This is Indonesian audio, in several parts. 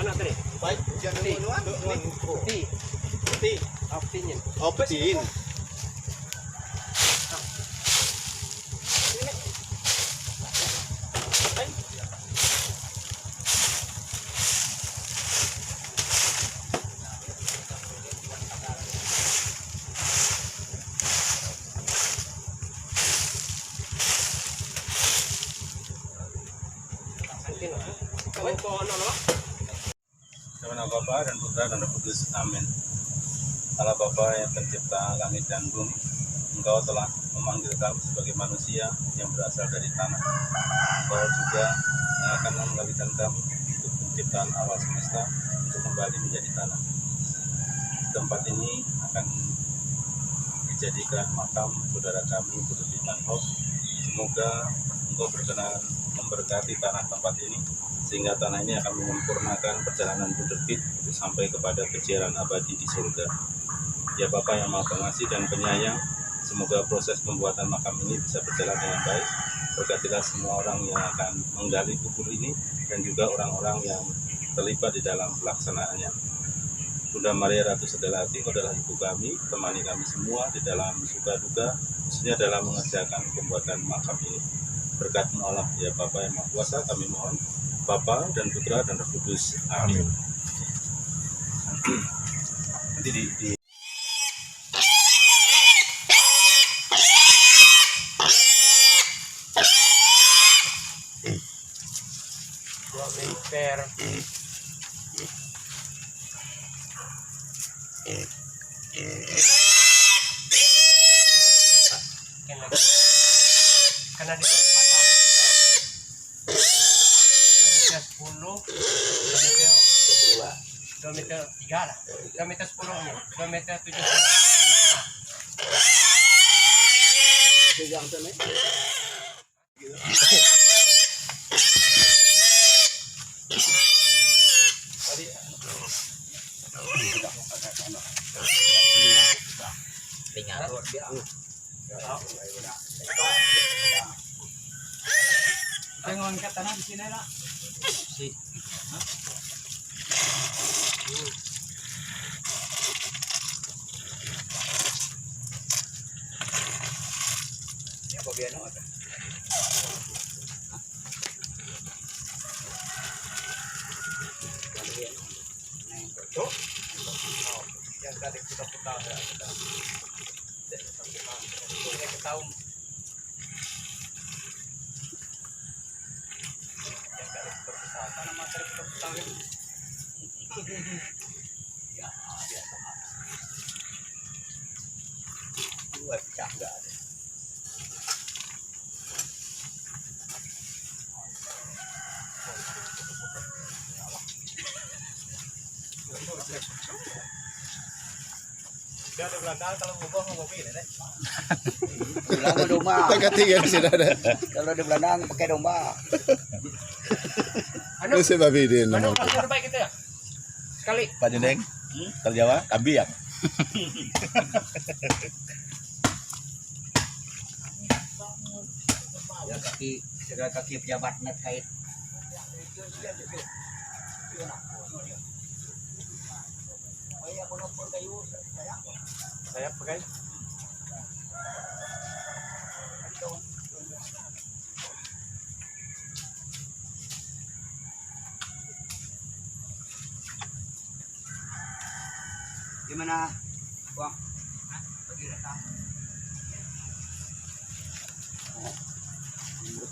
anak tadi. Baik, jangan nuan. Peti. Peti. Petinya. Oh, petin. Nama Bapa dan Putra dan Roh Kudus. Amin. Allah Bapa yang pencipta langit dan bumi, Engkau telah memanggil kami sebagai manusia yang berasal dari tanah. Engkau juga yang akan mengembalikan kami untuk penciptaan awal semesta untuk kembali menjadi tanah. Tempat ini akan dijadikan makam saudara kami Budi Manhok. Semoga Engkau berkenan memberkati tanah tempat ini, sehingga tanah ini akan menyempurnakan perjalanan Buderbit sampai kepada kejaran abadi di surga. Ya Bapa yang Maha Pengasih dan Penyayang, semoga proses pembuatan makam ini bisa berjalan dengan baik. Berkatilah semua orang yang akan menggali kubur ini dan juga orang-orang yang terlibat di dalam pelaksanaannya. Bunda Maria Ratu Segala Hati, Engkau adalah Ibu kami, temani kami semua di dalam suka duka, khususnya dalam mengerjakan pembuatan makam ini. Berkat Allah ya Bapa yang Maha Kuasa, kami mohon Bapa dan Putra dan Roh Kudus. Amin. Nanti di Dua meter. Karena di mata. Meter 10, 2 meter 3 lah. 2 meter 10 nya. 2 meter 70. Pegang sana. Tengon ka tanah di sini lah. Si. Ini apa biar ada? Yang tadi kita putar ya. Kita tahu. Karena materi kita putar ini. Ya, biasa. Dua pecah enggak ada. Dia ada belakang kalau ngubah ngopi deh. Bilang domba. Ketiga sudah ada. Kalau di Belanda pakai domba. Itu si babi di Mana nomor. udah baik gitu ya? Sekali. Pak Jendeng, kalau Jawa, kambiang. Ya kaki pejabat net kait. Saya pakai. Gimana? Bang. Bagi datang.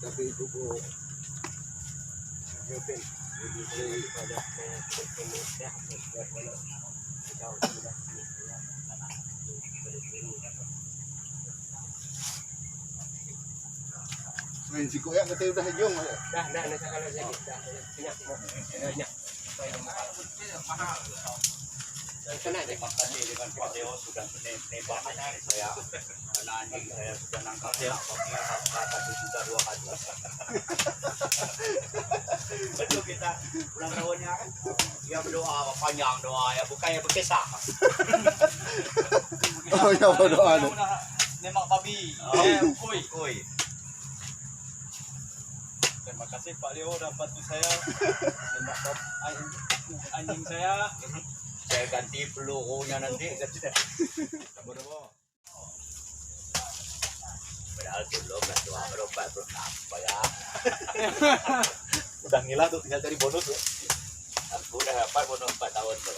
Tapi itu bu. Mungkin lebih pada ya kita sudah Main si kuya kata udah jong. dah nanti kalau saya kita banyak sana deh Makasih dengan Pak Deo sudah menembak saya. Anjing saya sudah nangkap ya. Pakai kata juga 2 kali. Betul kita ulang tahunnya kan. Ya berdoa panjang doa ya bukannya berkisah. Oh ya berdoa. Nembak babi. Kuy. Terima kasih Pak Leo udah bantu saya. Anjing saya. Saya ganti pelurunya nanti. Padahal belum kan cuma berobat belum apa ya. Udah ngilang tuh tinggal cari bonus tuh. Aku udah dapat bonus 4 tahun tuh.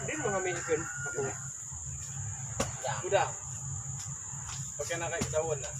Dia mau ngambilkan aku. Udah. Oke nak kayak jauhan nak.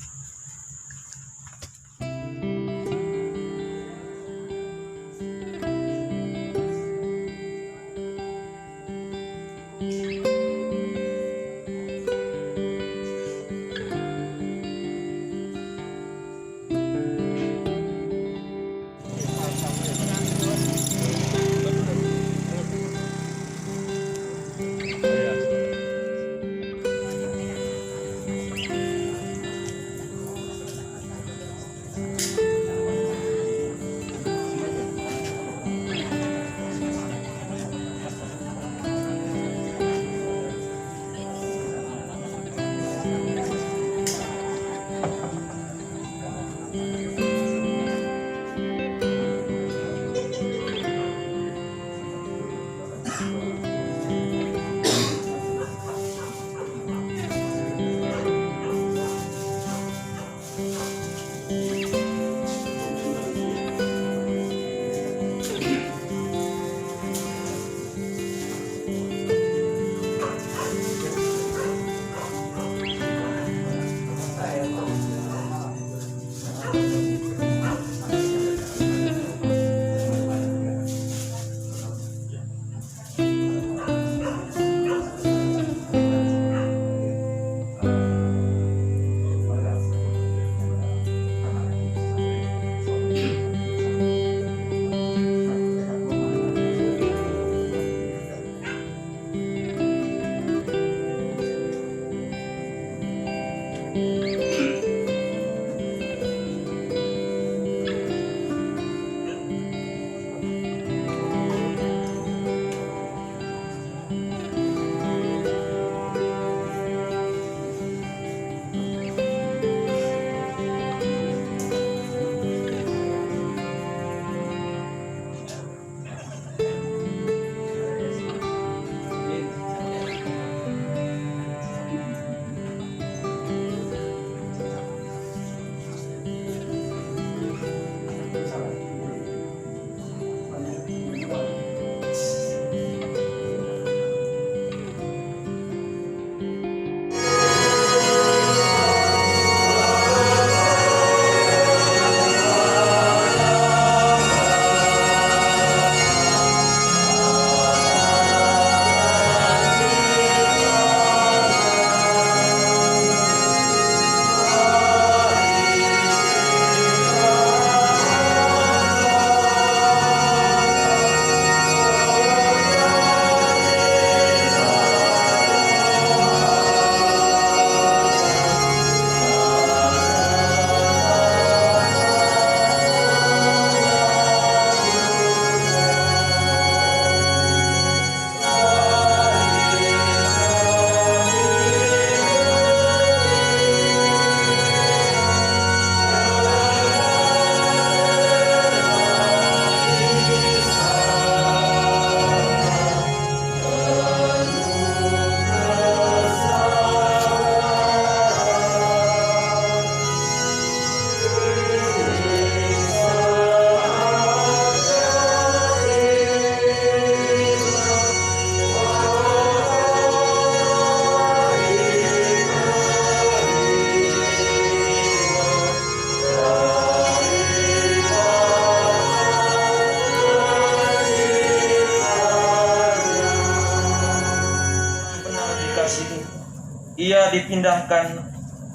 Ia dipindahkan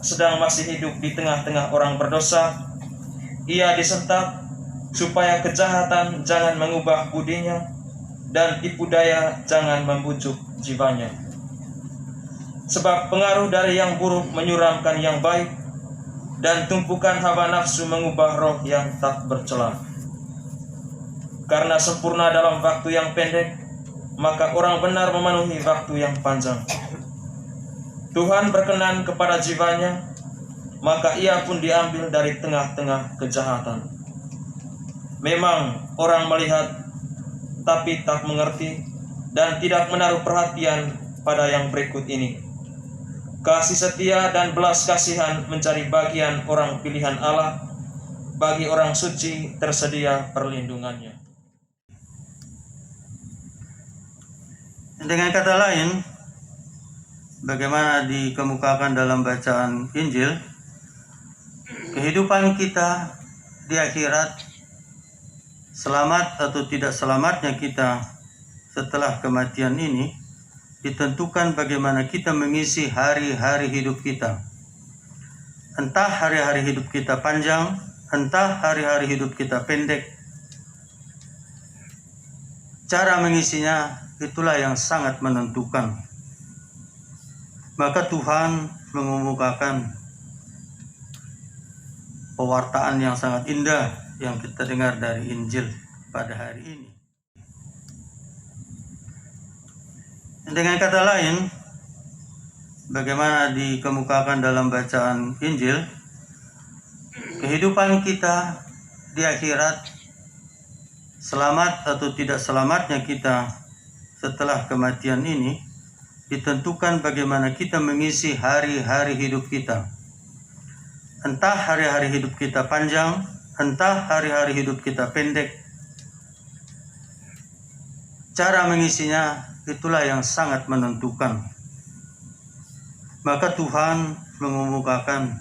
sedang masih hidup di tengah-tengah orang berdosa. Ia disentak supaya kejahatan jangan mengubah budinya dan tipu daya jangan membujuk jiwanya. Sebab pengaruh dari yang buruk menyuramkan yang baik, dan tumpukan hawa nafsu mengubah roh yang tak bercela. Karena sempurna dalam waktu yang pendek, maka orang benar memenuhi waktu yang panjang. Tuhan berkenan kepada jiwanya, maka ia pun diambil dari tengah-tengah kejahatan. Memang orang melihat, tapi tak mengerti, dan tidak menaruh perhatian pada yang berikut ini. Kasih setia dan belas kasihan menjadi bagian orang pilihan Allah. Bagi orang suci tersedia perlindungannya. Dengan kata lain, bagaimana dikemukakan dalam bacaan Injil, kehidupan kita di akhirat, selamat atau tidak selamatnya kita setelah kematian ini, ditentukan bagaimana kita mengisi hari-hari hidup kita. Entah hari-hari hidup kita panjang, entah hari-hari hidup kita pendek, cara mengisinya itulah yang sangat menentukan. Maka Tuhan mengemukakan pewartaan yang sangat indah yang kita dengar dari Injil pada hari ini. Dengan kata lain, bagaimana dikemukakan dalam bacaan Injil, kehidupan kita di akhirat, selamat atau tidak selamatnya kita setelah kematian ini, ditentukan bagaimana kita mengisi hari-hari hidup kita. Entah hari-hari hidup kita panjang, entah hari-hari hidup kita pendek, cara mengisinya itulah yang sangat menentukan. Maka Tuhan mengemukakan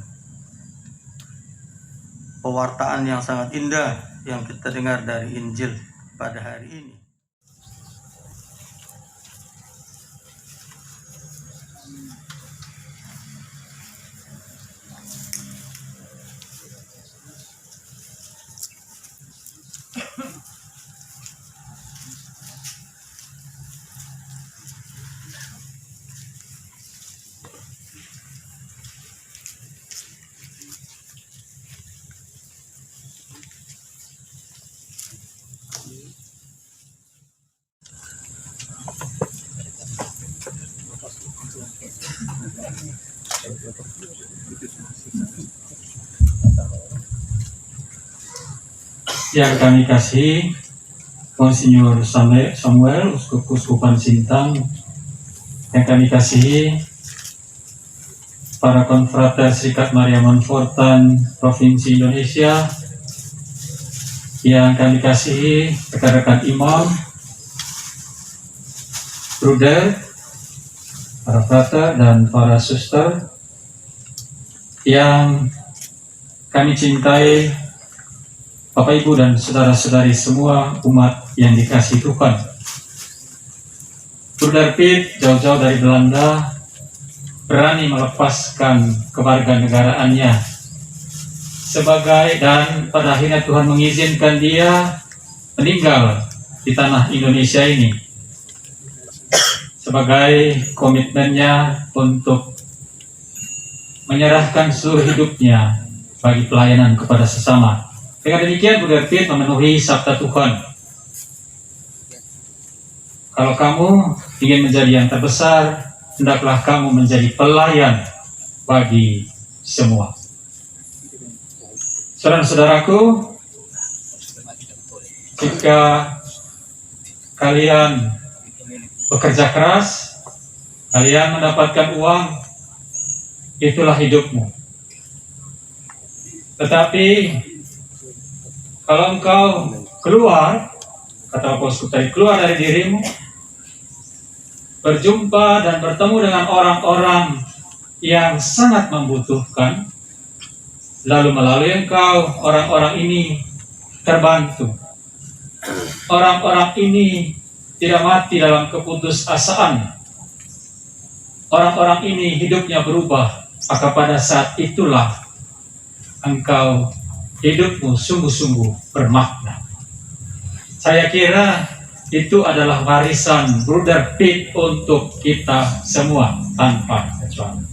pewartaan yang sangat indah yang kita dengar dari Injil pada hari ini. Yang kami kasih, Monsinyur Samuel, Uskup-Uskupan Sintang, yang kami kasihi para konfrater Serikat Maria Montfortan Provinsi Indonesia, yang kami kasihi rekan-rekan imam, bruder, para frater dan para suster, yang kami cintai, Bapak Ibu dan saudara-saudari semua umat yang dikasihi Tuhan. Bruder Piet jauh-jauh dari Belanda berani melepaskan kewarganegaraannya sebagai, dan pada akhirnya Tuhan mengizinkan dia meninggal di tanah Indonesia ini sebagai komitmennya untuk menyerahkan seluruh hidupnya bagi pelayanan kepada sesama. Dengan demikian, Bruder Piet memenuhi sabda Tuhan. Kalau kamu ingin menjadi yang terbesar, hendaklah kamu menjadi pelayan bagi semua. Saudara-saudaraku, jika kalian bekerja keras, kalian mendapatkan uang, itulah hidupmu. Tetapi kalau engkau keluar, kata Apostle tadi, keluar dari dirimu, berjumpa dan bertemu dengan orang-orang yang sangat membutuhkan, lalu melalui engkau, orang-orang ini terbantu. Orang-orang ini tidak mati dalam keputusasaan. Orang-orang ini hidupnya berubah, maka pada saat itulah engkau hidupmu sungguh-sungguh bermakna. Saya kira itu adalah warisan Bruder Piet untuk kita semua tanpa kecuali.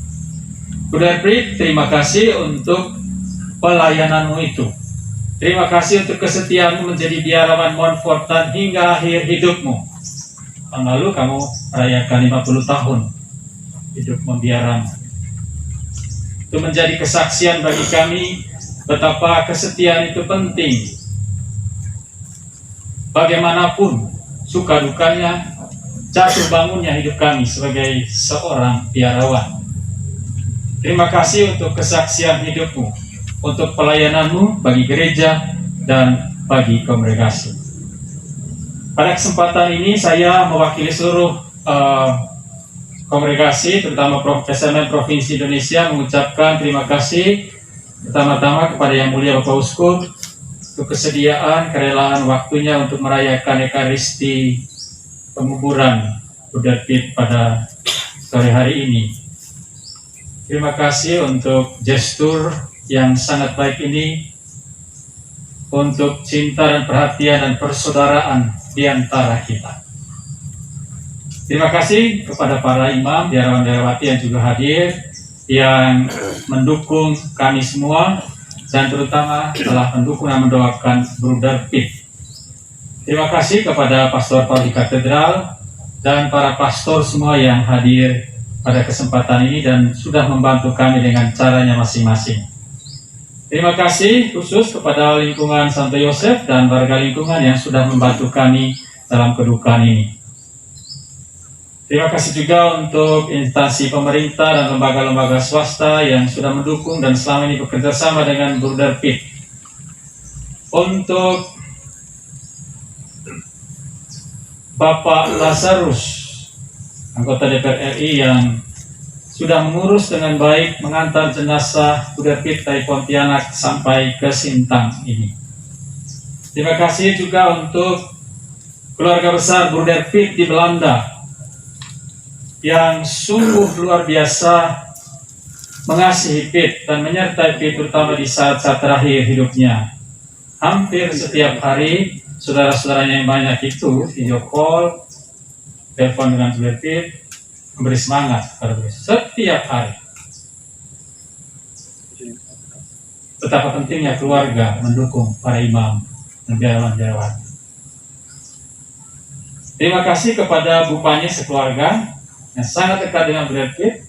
Bruder Piet, terima kasih untuk pelayananmu itu. Terima kasih untuk kesetiaanmu menjadi biarawan Montfortan hingga akhir hidupmu. Tahun lalu kamu merayakan 50 tahun hidup membiarang. Itu menjadi kesaksian bagi kami betapa kesetiaan itu penting. Bagaimanapun suka dukanya, jatuh bangunnya hidup kami sebagai seorang biarawan. Terima kasih untuk kesaksian hidupmu, untuk pelayananmu bagi gereja dan bagi kongregasi. Pada kesempatan ini saya mewakili seluruh kongregasi, terutama SMM Provinsi Indonesia, mengucapkan terima kasih pertama-tama kepada Yang Mulia Bapak Uskup untuk kesediaan, kerelaan waktunya untuk merayakan Ekaristi penguburan Bruder Piet pada sore hari ini. Terima kasih untuk gestur yang sangat baik ini, untuk cinta dan perhatian dan persaudaraan di antara kita. Terima kasih kepada para imam, biarawan-biarawati yang juga hadir, yang mendukung kami semua, dan terutama telah mendukung dan mendoakan Bruder Piet. Terima kasih kepada Pastor Paul di Katedral dan para pastor semua yang hadir pada kesempatan ini dan sudah membantu kami dengan caranya masing-masing. Terima kasih khusus kepada lingkungan Santo Yosef dan warga lingkungan yang sudah membantu kami dalam kedukaan ini. Terima kasih juga untuk instansi pemerintah dan lembaga-lembaga swasta yang sudah mendukung dan selama ini bekerja sama dengan Bruder Piet. Untuk Bapak Lazarus, anggota DPR RI yang sudah mengurus dengan baik mengantar jenazah Bruder Piet dari Pontianak sampai ke Sintang ini. Terima kasih juga untuk keluarga besar Bruder Piet di Belanda yang sungguh luar biasa mengasihi Piet dan menyertai Piet terutama di saat-saat terakhir hidupnya. Hampir setiap hari saudara-saudaranya yang banyak itu video call, telepon dengan Bruder Piet, memberi semangat kepada beliau setiap hari. Betapa pentingnya keluarga mendukung para imam dan biarawan-biarawan. Terima kasih kepada Bu Pani sekeluarga yang sangat dekat dengan Bruder Piet,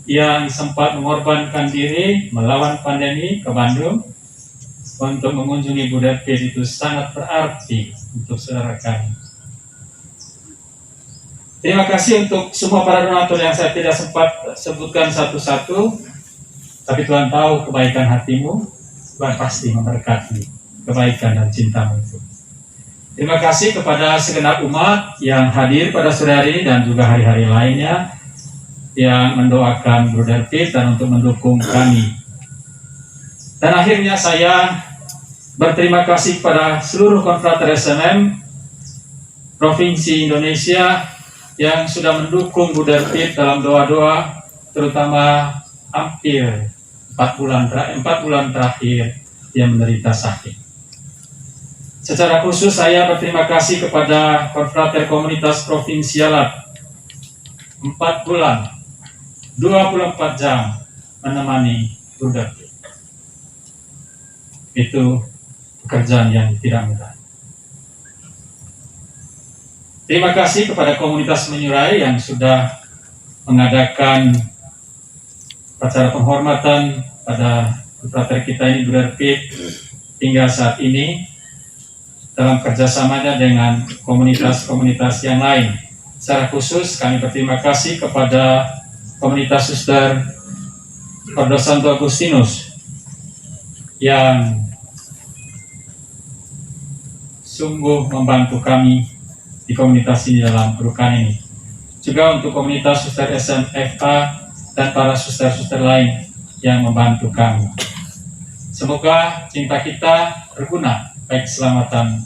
yang sempat mengorbankan diri melawan pandemi ke Bandung untuk mengunjungi Bruder Piet. Itu sangat berarti untuk saudara kami. Terima kasih untuk semua para donatur yang saya tidak sempat sebutkan satu-satu, tapi Tuhan tahu kebaikan hatimu, Tuhan pasti memberkati kebaikan dan cintamu itu. Terima kasih kepada segenap umat yang hadir pada sore hari ini dan juga hari-hari lainnya yang mendoakan Bruder Piet dan untuk mendukung kami. Dan akhirnya saya berterima kasih kepada seluruh konfrater SMM Provinsi Indonesia yang sudah mendukung Bruder Piet dalam doa-doa, terutama hampir 4 bulan terakhir dia menderita sakit. Secara khusus saya berterima kasih kepada konfrater komunitas provinsialat 4 bulan 24 jam menemani Bruder Piet. Itu pekerjaan yang tidak mudah. Terima kasih kepada komunitas Menyurai yang sudah mengadakan acara penghormatan pada konfrater kita ini Bruder Piet hingga saat ini dalam kerjasamanya dengan komunitas-komunitas yang lain. Secara khusus kami berterima kasih kepada komunitas Suster Ordo Santo Agustinus yang sungguh membantu kami di komunitas ini dalam kedukaan ini. Juga untuk komunitas Suster SMFA dan para suster-suster lain yang membantu kami. Semoga cinta kita berguna bagi keselamatan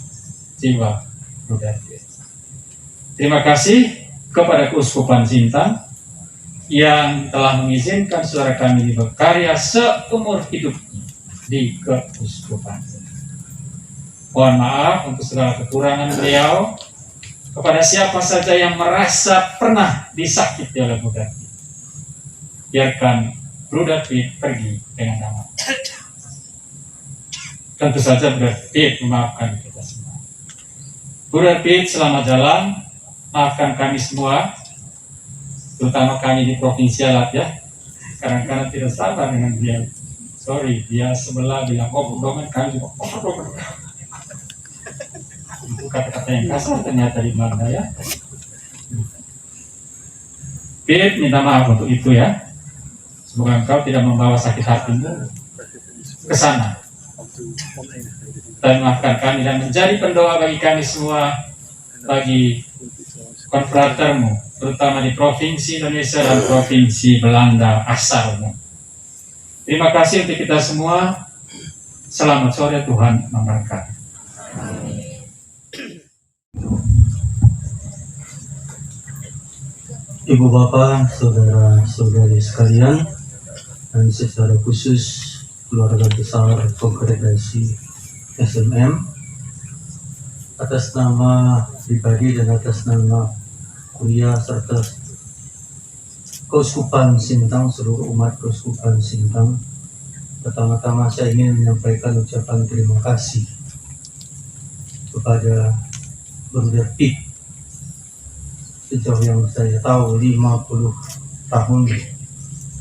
jiwa Bruder Piet. Terima kasih kepada Keuskupan Sintang yang telah mengizinkan saudara kami berkarya seumur hidup di Keuskupan. Mohon maaf untuk segala kekurangan beliau. Kepada siapa saja yang merasa pernah disakiti oleh Bruder Piet, biarkan Bruder Piet pergi dengan damai. Tentu saja Bruder Piet memaafkan kita semua. Bruder Piet selamat jalan, maafkan kami semua. terutama kami di Provinsi Alat ya. Kadang-kadang tidak sabar dengan dia. Sorry, dia sebelah bilang, oh pedoman, kami juga, oh pedoman. Itu kata-kata yang kasar ternyata di Belanda ya. Pip, minta maaf untuk itu ya. Semoga engkau tidak membawa sakit hatimu ke sana. Dan maafkan kami dan menjadi pendoa bagi kami semua, bagi konfratermu, terutama di Provinsi Indonesia dan Provinsi Belanda asalmu. Terima kasih untuk kita semua. Selamat sore, Tuhan memberkati. Ibu Bapak, saudara-saudari sekalian, dan secara khusus keluarga besar Kongregasi SMM, atas nama pribadi dan atas nama kuliah serta Keuskupan Sintang, seluruh umat Keuskupan Sintang, pertama-tama saya ingin menyampaikan ucapan terima kasih kepada Bruder Pip. Sejauh yang saya tahu 50 tahun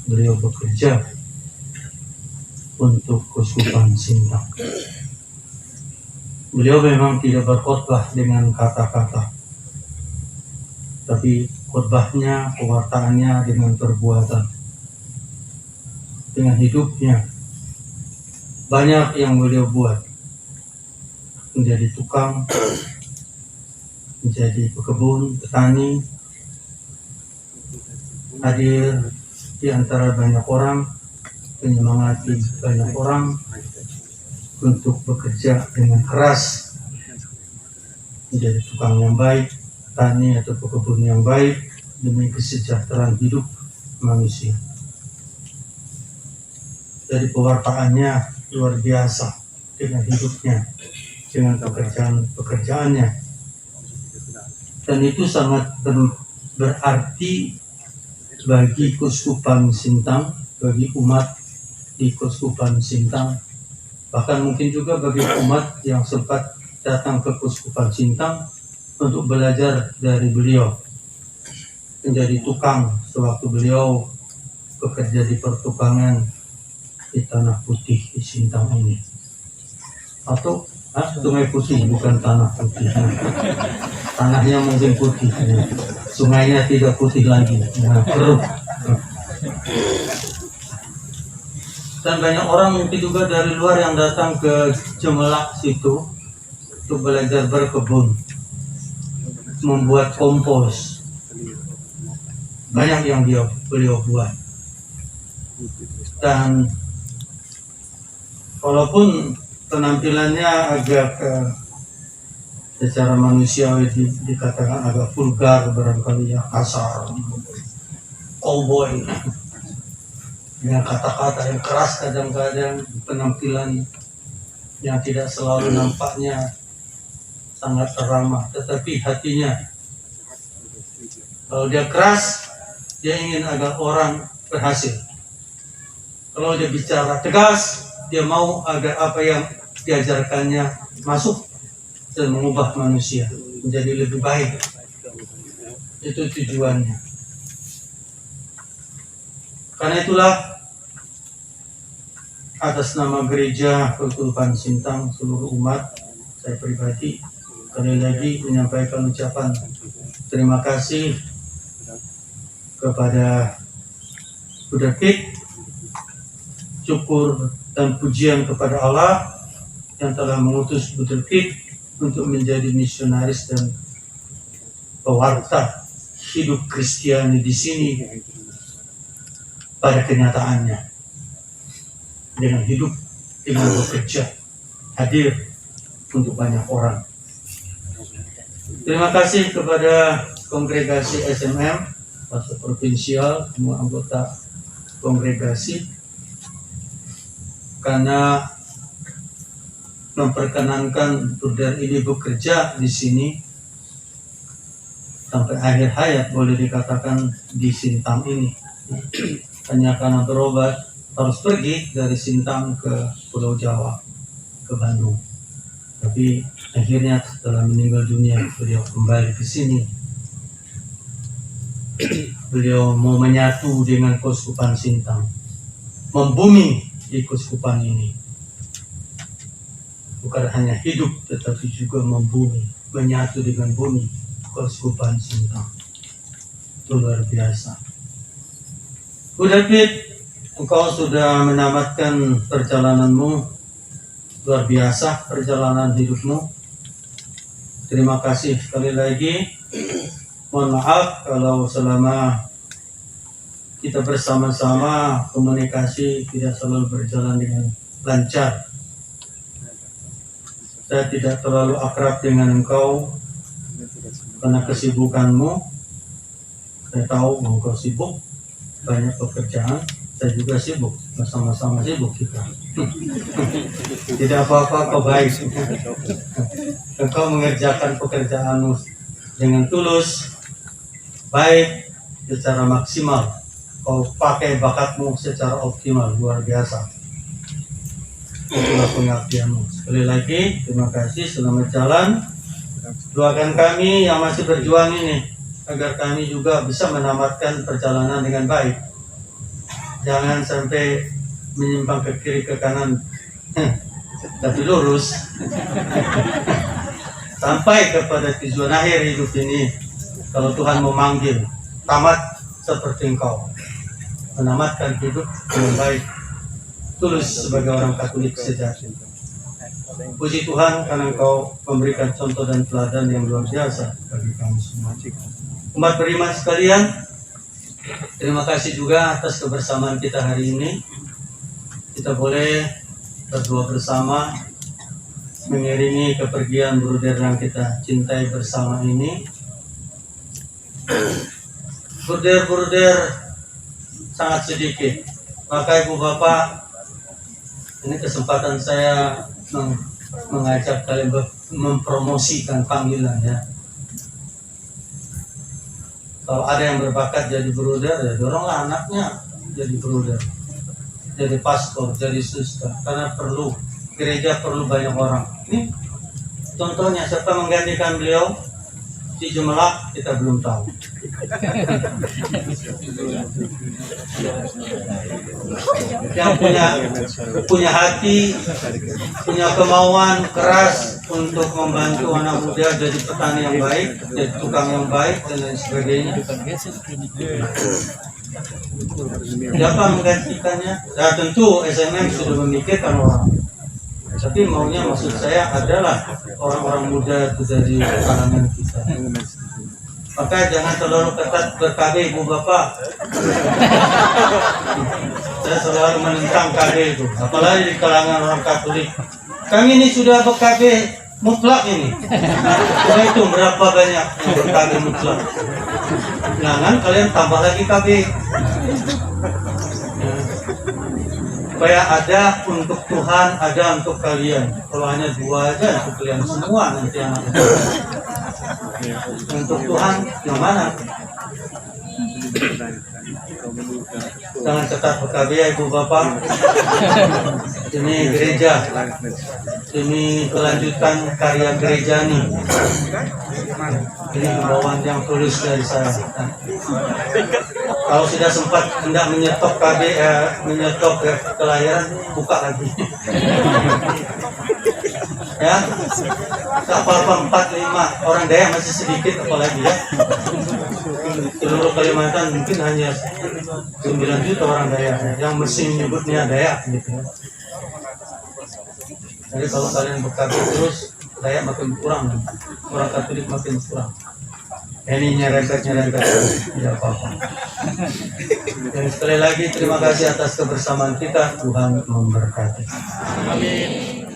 beliau bekerja untuk Keuskupan Sintang. Beliau memang tidak berkhotbah dengan kata-kata, tapi khotbahnya, pewartaannya dengan perbuatan, dengan hidupnya. Banyak yang beliau buat, menjadi tukang, menjadi pekebun, petani, hadir di antara banyak orang, menyemangati banyak orang untuk bekerja dengan keras, menjadi tukang yang baik, petani atau pekebun yang baik demi kesejahteraan hidup manusia. Dari pewartaannya luar biasa dengan hidupnya, dengan pekerjaannya. Dan itu sangat berarti bagi Keuskupan Sintang, bagi umat di Keuskupan Sintang, bahkan mungkin juga bagi umat yang sempat datang ke Keuskupan Sintang untuk belajar dari beliau, menjadi tukang sewaktu beliau bekerja di pertukangan di Tanah Putih di Sintang ini. Atau Sungai Putih, bukan Tanah Putih. Tanahnya mungkin putih, sungainya tidak putih lagi, keruh. Dan banyak orang mungkin juga dari luar yang datang ke Cemelak situ untuk belajar berkebun, membuat kompos. Banyak yang beliau buat. Dan walaupun penampilannya agak secara manusiawi dikatakan agak vulgar, barangkali ya, kasar, cowboy, dengan kata-kata yang keras, kadang-kadang penampilan yang tidak selalu nampaknya sangat ramah, tetapi hatinya, kalau dia keras, dia ingin agar orang berhasil. Kalau dia bicara tegas, dia mau agar apa yang diajarkannya masuk dan mengubah manusia menjadi lebih baik. Itu tujuannya. Karena itulah, atas nama Gereja Keuskupan Sintang, seluruh umat, saya pribadi sekali lagi menyampaikan ucapan terima kasih kepada Bruder Pip. Syukur dan pujian kepada Allah yang telah mengutus Bruder Pip untuk menjadi misionaris dan pewarta hidup Kristiani di sini pada kenyataannya, dengan hidup, dengan bekerja, hadir untuk banyak orang. Terima kasih kepada Kongregasi SMM, Pastor Provinsial, semua anggota kongregasi, karena memperkenankan Bruder ini bekerja di sini sampai akhir hayat, boleh dikatakan di Sintang ini. Hanya karena berobat harus pergi dari Sintang ke Pulau Jawa, ke Bandung. Tapi akhirnya setelah meninggal dunia beliau kembali ke sini. beliau mau menyatu dengan Keuskupan Sintang, membumi di keuskupan ini. Bukan hanya hidup tetapi juga membumi, menyatu dengan bumi Keuskupan Sintang. Itu luar biasa. Bu David, engkau sudah menamatkan perjalananmu, luar biasa perjalanan hidupmu. Terima kasih sekali lagi. Mohon maaf kalau selama kita bersama-sama komunikasi tidak selalu berjalan dengan lancar. Saya tidak terlalu akrab dengan engkau karena kesibukanmu. Saya tahu engkau sibuk, banyak pekerjaan. Saya juga sibuk, bersama-sama sibuk kita. Tidak apa-apa, kau baik. Engkau mengerjakan pekerjaanmu dengan tulus, baik, secara maksimal. Kau pakai bakatmu secara optimal, luar biasa. Itulah pengabdianmu. Sekali lagi, terima kasih, selamat jalan. Doakan kami yang masih berjuang ini, agar kami juga bisa menamatkan perjalanan dengan baik. Jangan sampai menyimpang ke kiri ke kanan, tapi lurus. Sampai kepada tujuan akhir hidup ini. Kalau Tuhan memanggil, tamat seperti engkau, menamatkan hidup dengan baik, tulus sebagai orang Katolik sejati. Puji Tuhan karena engkau memberikan contoh dan teladan yang luar biasa bagi kami semua. Umat beriman sekalian, terima kasih juga atas kebersamaan kita hari ini. Kita boleh berdoa bersama mengiringi kepergian bruder yang kita cintai bersama ini. Bruder-bruder sangat sedikit, maka Ibu Bapak, ini kesempatan saya mengajak kalian mempromosikan panggilan ya. Kalau ada yang berbakat jadi bruder, ya doronglah anaknya jadi bruder, jadi pastor, jadi suster, karena perlu, gereja perlu banyak orang. Ini contohnya, siapa menggantikan beliau? Si Jemelak kita belum tahu. Yang punya hati, punya kemauan keras untuk membantu anak muda jadi petani yang baik, jadi tukang yang baik dan lain sebagainya. Siapa menggantikannya? Ya tentu SMM sudah memikirkan orang. Tapi maunya, maksud saya adalah orang-orang muda itu dari kalangan kita. Maka jangan terlalu ketat ber-KB Ibu Bapak. Saya selalu menentang KB itu, apalagi di kalangan orang Katolik. Kami ini sudah ber-KB mutlak ini. Sudah itu berapa banyak yang ber-KB mutlak. Jangan kalian tambah lagi KB. Supaya ada untuk Tuhan, ada untuk kalian. Kalau hanya dua aja untuk kalian semua nanti anak. Untuk Tuhan yang mana? Jangan ketat PKB ya Ibu Bapak. Ini gereja. Ini kelanjutan karya gereja nih. Ini himbauan yang tulus dari saya. Kalau sudah sempat hendak menyetop KB, menyetop kelahiran, buka lagi. Ya, tak apa-apa 4-5 orang Dayak masih sedikit, apalagi ya. Seluruh Kalimantan mungkin hanya 9 juta orang Dayak yang mesti menyebutnya Dayak gitu ya. Jadi kalau kalian berkabut terus, Dayak makin kurang, orang Katolik makin kurang. Ini nyerempet tidak apa-apa. Dan sekali lagi terima kasih atas kebersamaan kita. Tuhan memberkati. Amin.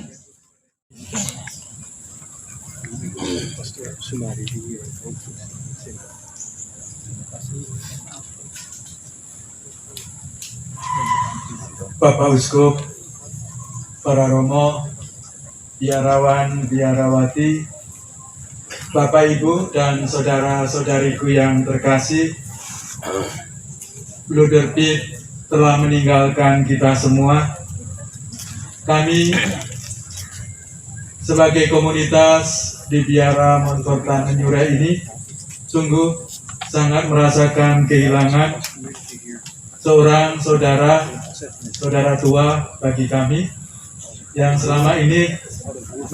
Bapak Uskup, para Romo, biarawan, biarawati, Bapak Ibu dan saudara-saudariku yang terkasih, Bruder Piet telah meninggalkan kita semua. Kami sebagai komunitas di Biara Montfortan Menyurai ini sungguh sangat merasakan kehilangan seorang saudara tua bagi kami yang selama ini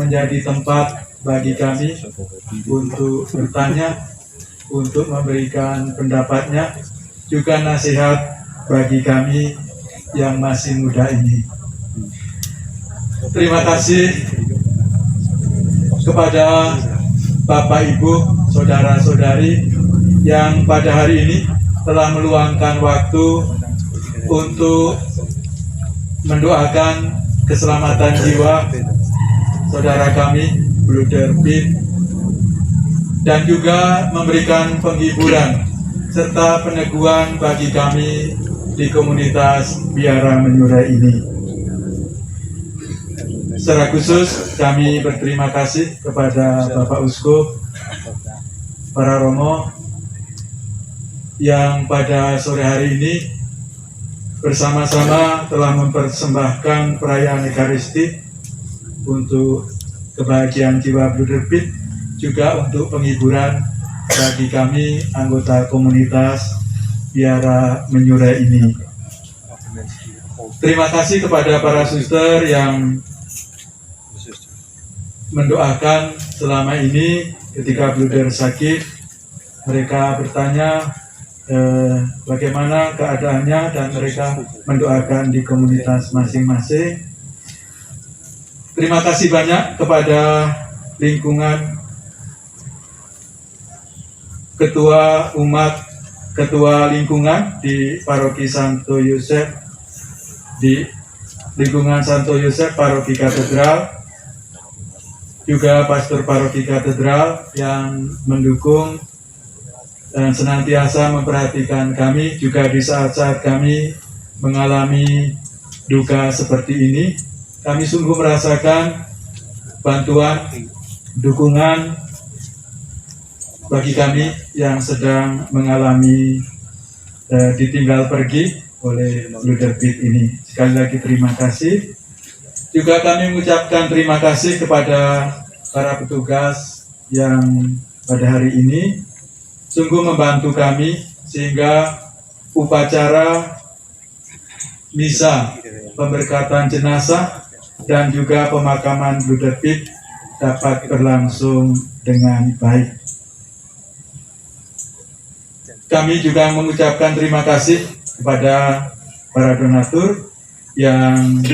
menjadi tempat bagi kami untuk bertanya, untuk memberikan pendapatnya, juga nasihat bagi kami yang masih muda ini. Terima kasih kepada Bapak Ibu, saudara-saudari yang pada hari ini telah meluangkan waktu untuk mendoakan keselamatan jiwa saudara kami, Bruder Piet, dan juga memberikan penghiburan serta peneguhan bagi kami di komunitas Biara Menyurai ini. Secara khusus kami berterima kasih kepada Bapak Uskup, para romo yang pada sore hari ini bersama-sama telah mempersembahkan perayaan Ekaristi untuk kebahagiaan jiwa Bruder Piet, juga untuk penghiburan bagi kami anggota komunitas Biara Menyurai ini. Terima kasih kepada para suster yang mendoakan selama ini ketika Bruder sakit. Mereka bertanya bagaimana keadaannya dan mereka mendoakan di komunitas masing-masing. Terima kasih banyak kepada lingkungan ketua lingkungan di Paroki Santo Yosef, di lingkungan Santo Yosef Paroki Katedral, juga pastor Paroki Katedral yang mendukung dan senantiasa memperhatikan kami juga di saat-saat kami mengalami duka seperti ini. Kami sungguh merasakan bantuan, dukungan bagi kami yang sedang mengalami ditinggal pergi oleh Bruder Piet ini. Sekali lagi terima kasih. Juga kami mengucapkan terima kasih kepada para petugas yang pada hari ini sungguh membantu kami sehingga upacara misa pemberkatan jenazah dan juga pemakaman Bruder Piet dapat berlangsung dengan baik. Kami juga mengucapkan terima kasih kepada para donatur yang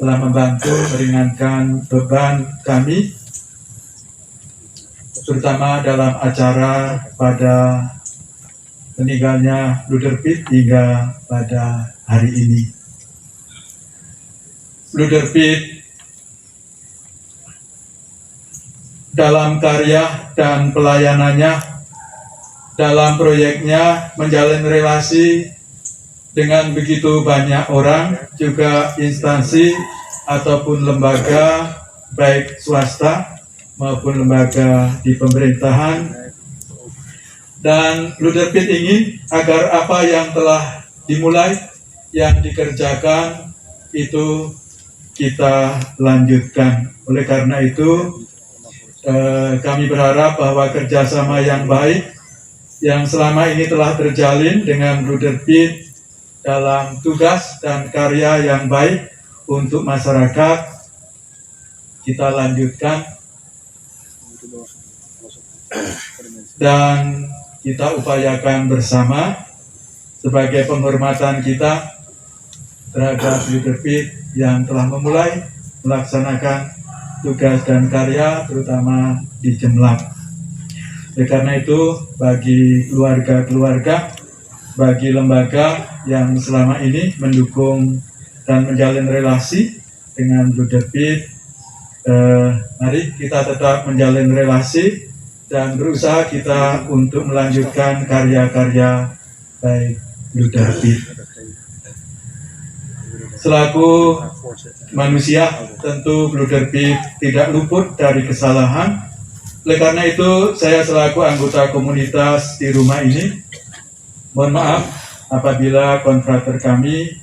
telah membantu meringankan beban kami, terutama dalam acara pada meninggalnya Bruder Piet hingga pada hari ini. Bruder Piet dalam karya dan pelayanannya, dalam proyeknya menjalin relasi dengan begitu banyak orang, juga instansi ataupun lembaga baik swasta maupun lembaga di pemerintahan. Dan Bruder Piet ingin agar apa yang telah dimulai, yang dikerjakan itu kita lanjutkan. Oleh karena itu kami berharap bahwa kerjasama yang baik yang selama ini telah terjalin dengan Bruder Piet dalam tugas dan karya yang baik untuk masyarakat kita lanjutkan dan kita upayakan bersama sebagai penghormatan kita terhadap Bruder Piet yang telah memulai melaksanakan tugas dan karya terutama di Jemlap. Oleh karena itu bagi keluarga-keluarga, bagi lembaga yang selama ini mendukung dan menjalin relasi dengan Bruder Piet, mari kita tetap menjalin relasi dan berusaha kita untuk melanjutkan karya-karya baik Bruder Piet. Selaku manusia, tentu Bruder Piet tidak luput dari kesalahan. Oleh karena itu, saya selaku anggota komunitas di rumah ini, mohon maaf apabila konfrater kami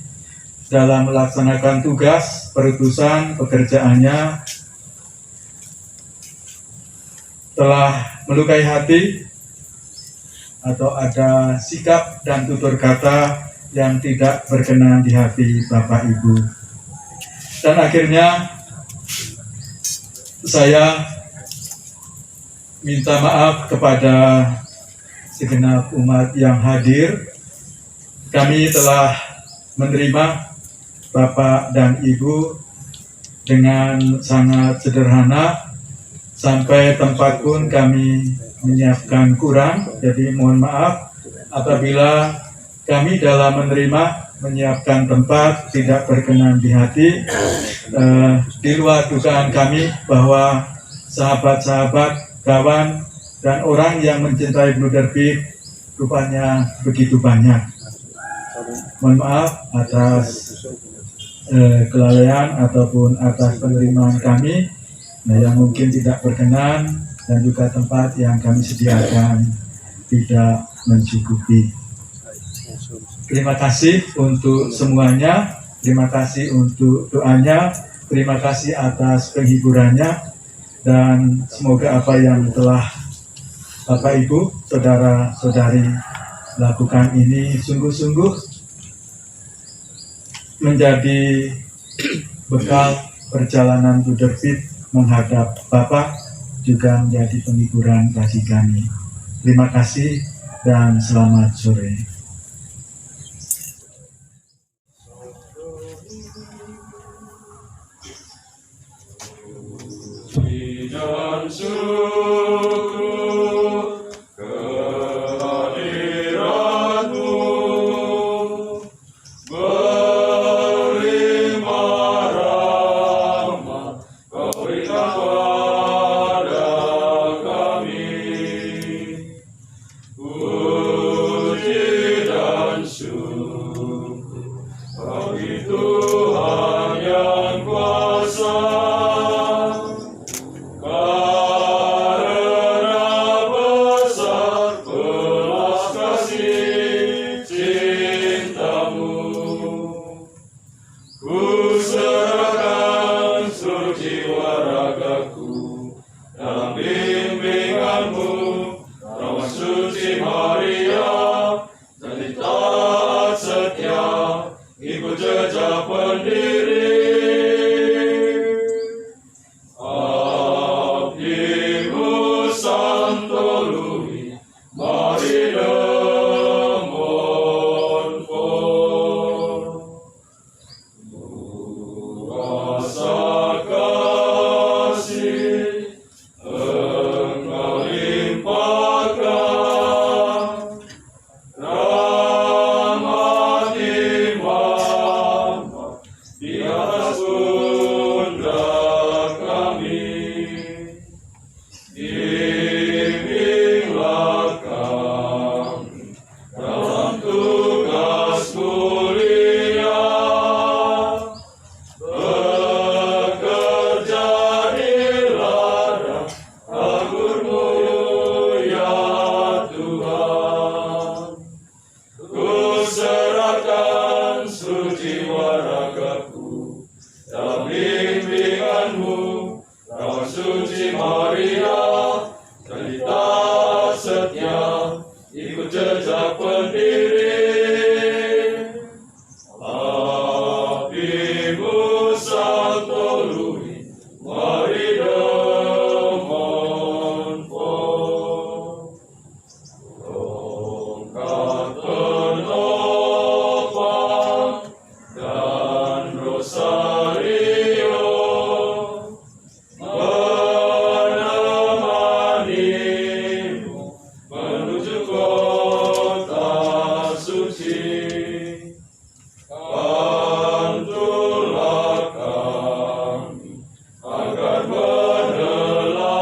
dalam melaksanakan tugas perutusan pekerjaannya telah melukai hati atau ada sikap dan tutur kata yang tidak berkenan di hati Bapak Ibu. Dan akhirnya saya minta maaf kepada segenap umat yang hadir. Kami telah menerima Bapak dan Ibu dengan sangat sederhana, sampai tempat pun kami menyiapkan kurang. Jadi mohon maaf apabila kami dalam menerima menyiapkan tempat tidak berkenan di hati. Di luar dugaan kami bahwa sahabat-sahabat, kawan, dan orang yang mencintai Blue Derby rupanya begitu banyak. Mohon maaf atas kelalaian ataupun atas penerimaan kami yang mungkin tidak berkenan, dan juga tempat yang kami sediakan tidak mencukupi. Terima kasih untuk semuanya, terima kasih untuk doanya, terima kasih atas penghiburannya, dan semoga apa yang telah Bapak Ibu, saudara-saudari lakukan ini sungguh-sungguh menjadi bekal perjalanan Blue Derby menghadap Bapak, juga menjadi penghiburan bagi kami. Terima kasih dan selamat sore. Dan syukur kehadiratmu, berlima rahmat kau berikan pada kami. Puji dan syukur bagi Tuhan yang kuasa, ikut jejak pendiri Abdimu Santo Lui Mari Demonfort. Rasa kasih Engkau limpahkan, rahmat iman di atas pundak kami. Bimbinglah kami dalam tugas mulia, bekerja di ladang anggur-Mu ya Tuhan. Ku serahkan suci waragaku dalam bimbingan-Mu, Rawan suci Maria, dan di taat setia ikut jejak pendiri Abdimu Santo Lui Mari Demonfort. Tongkat penopang dan rosario menemanimu menuju kota suci. Bantulah kami agar meneladani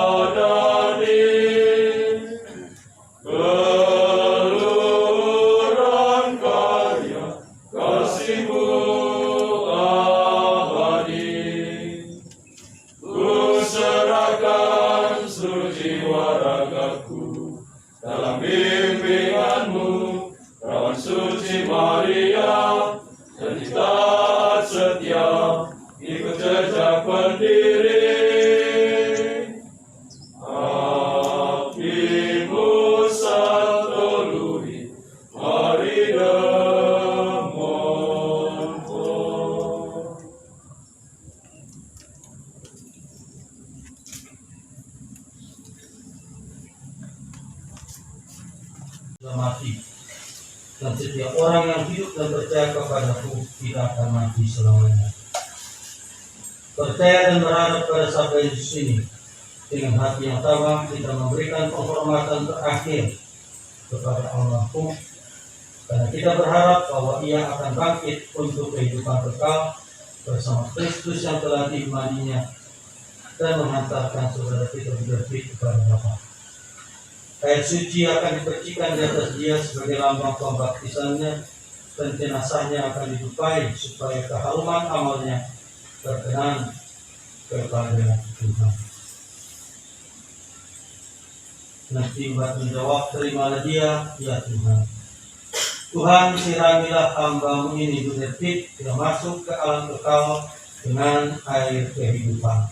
keluhuran karya kasih-Mu abadi. Ku serahkan suci waragaku dalam bimbingan-Mu, Rawan suci Maria, dan di taat setia ikut jejak pendiri Abdimu Santo Lui dan setiap orang yang hidup dan percaya kepadaku tidak akan mati selamanya. Percaya dan berharap pada sabda Yesus ini, dengan hati yang tabah kita memberikan penghormatan terakhir kepada Allahku, karena kita berharap bahwa Ia akan bangkit untuk kehidupan kekal bersama Kristus yang telah diimaninya dan menghantarkan saudara kita berdiri kepada Bapa. Air suci akan dipercikan di atas dia sebagai lambang pembaptisannya, dan jenazahnya akan didupai supaya keharuman amalnya berkenan kepada Tuhan. Nanti umat menjawab, terimalah dia, ya Tuhan. Tuhan, siramilah hamba-Mu ini berdiri tidak masuk ke alam kekal dengan air kehidupan.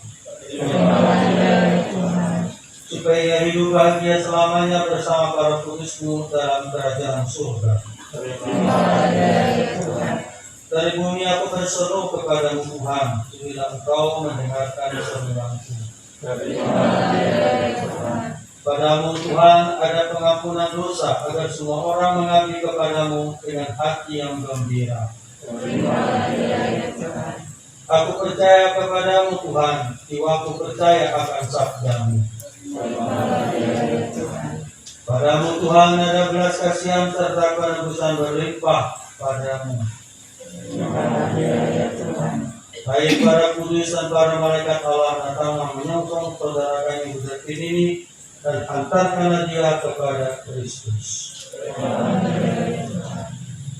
Supaya hidup bahagia selamanya bersama para kudus-Mu dalam kerajaan surga. Dari bumi aku berseru kepadamu Tuhan, bila Engkau mendengarkan seruanku. Padamu Tuhan ada pengampunan dosa, agar semua orang mengabdi kepadamu dengan hati yang gembira. Aku percaya kepadamu Tuhan, jiwaku percaya akan sabda-Mu. Padamu Tuhan ada belas kasihan serta penebusan berlimpah padamu. Baik para kudus dan para malaikat Allah datang menyongsong saudara kami berdiri ini dan antarkanlah dia kepada Kristus.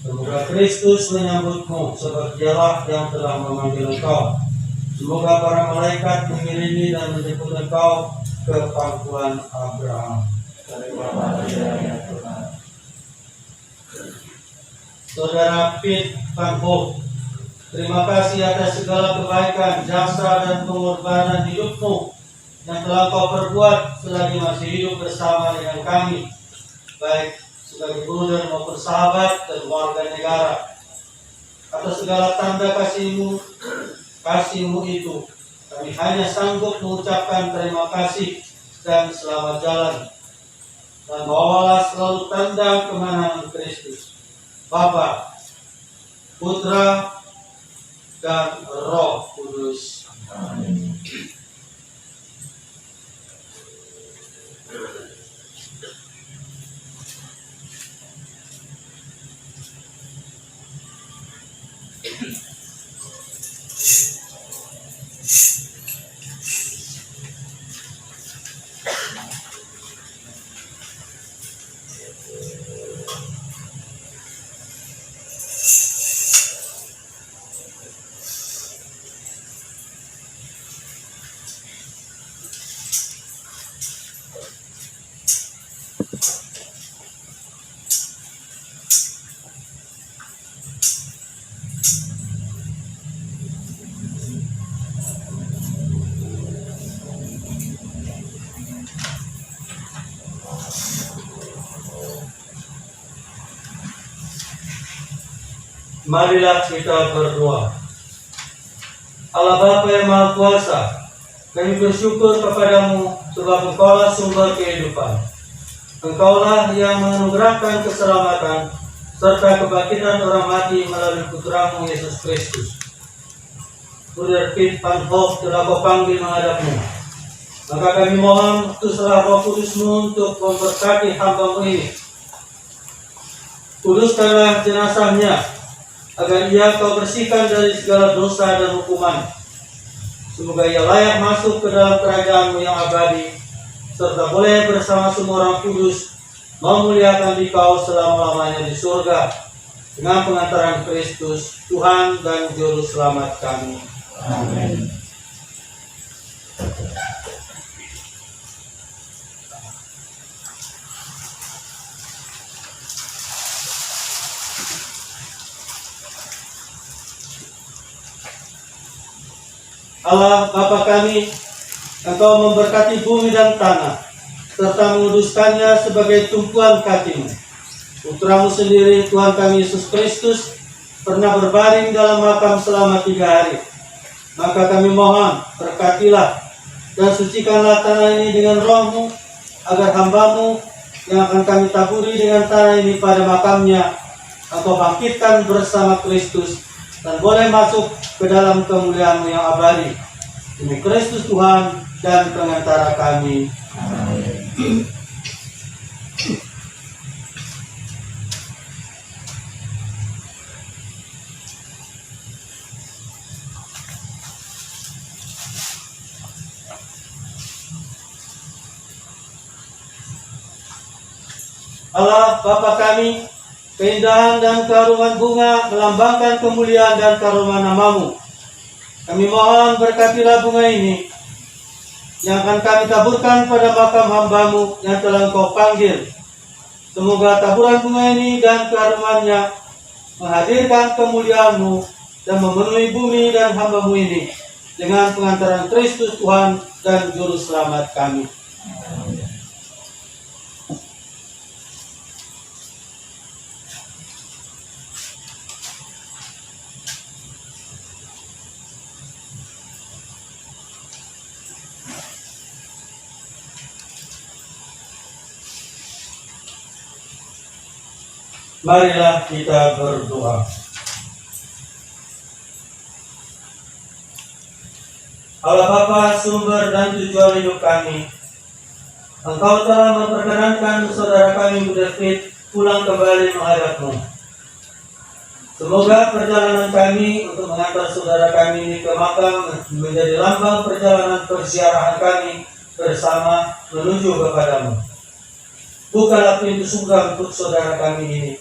Semoga Kristus menyambutmu sebab Dialah yang telah memanggil engkau. Semoga para malaikat mengiringi dan menjemput engkau ke pangkuan Abraham. Saudara Piet Van Hoek, terima kasih atas segala kebaikan, jasa dan pengorbanan hidupmu yang telah kau perbuat selagi masih hidup bersama dengan kami, baik sebagai bruder maupun sahabat dan warga negara. Atas segala tanda kasihmu itu, kami hanya sanggup mengucapkan terima kasih dan selamat jalan. Dan bawalah selalu tanda kemenangan Kristus, Bapa, Putra, dan Roh Kudus. Amin. Marilah kita berdoa. Allah Bapa yang Maha Kuasa, kami bersyukur kepadamu sebab Engkaulah sumber kehidupan. Engkaulah yang menganugerahkan keselamatan serta kebangkitan orang mati melalui Putramu Yesus Kristus. Bruder Piet Van Hoek telah kau panggil menghadapmu. Maka kami mohon utuslah Roh Kudus-Mu untuk memberkati hamba-Mu ini. Kuduskanlah jenazahnya, agar ia kau bersihkan dari segala dosa dan hukuman. Semoga ia layak masuk ke dalam kerajaan-Mu yang abadi, serta boleh bersama semua orang kudus memuliakan Dikau selama-lamanya di surga, dengan pengantaran Kristus, Tuhan dan Juru Selamat kami. Amin. Allah Bapa kami, Engkau memberkati bumi dan tanah, serta menguduskannya sebagai tumpuan kaki-Mu. Putra-Mu sendiri, Tuhan kami Yesus Kristus, pernah berbaring dalam makam selama 3 hari. Maka kami mohon, berkatilah dan sucikanlah tanah ini dengan Roh-Mu, agar hamba-Mu yang akan kami taburi dengan tanah ini pada makamnya, Engkau bangkitkan bersama Kristus dan boleh masuk ke dalam kemuliaan-Mu yang abadi. Demi Kristus Tuhan dan pengantara kami. Allah Bapa kami, keindahan dan keagungan bunga melambangkan kemuliaan dan karunia nama-Mu. Kami mohon berkatilah bunga ini yang akan kami taburkan pada makam hamba-Mu yang telah Engkau panggil. Semoga taburan bunga ini dan keharumaniannya menghadirkan kemuliaan-Mu dan memenuhi bumi dan hamba-Mu ini dengan pengantaran Kristus Tuhan dan Juru Selamat kami. Marilah kita berdoa. Allah Bapa, sumber dan tujuan hidup kami, Engkau telah memperkenankan saudara kami David pulang kembali menghadap-Mu. Semoga perjalanan kami untuk mengantar saudara kami ini ke makam menjadi lambang perjalanan perziarahan kami bersama menuju kepada-Mu. Bukalah pintu surga untuk saudara kami ini,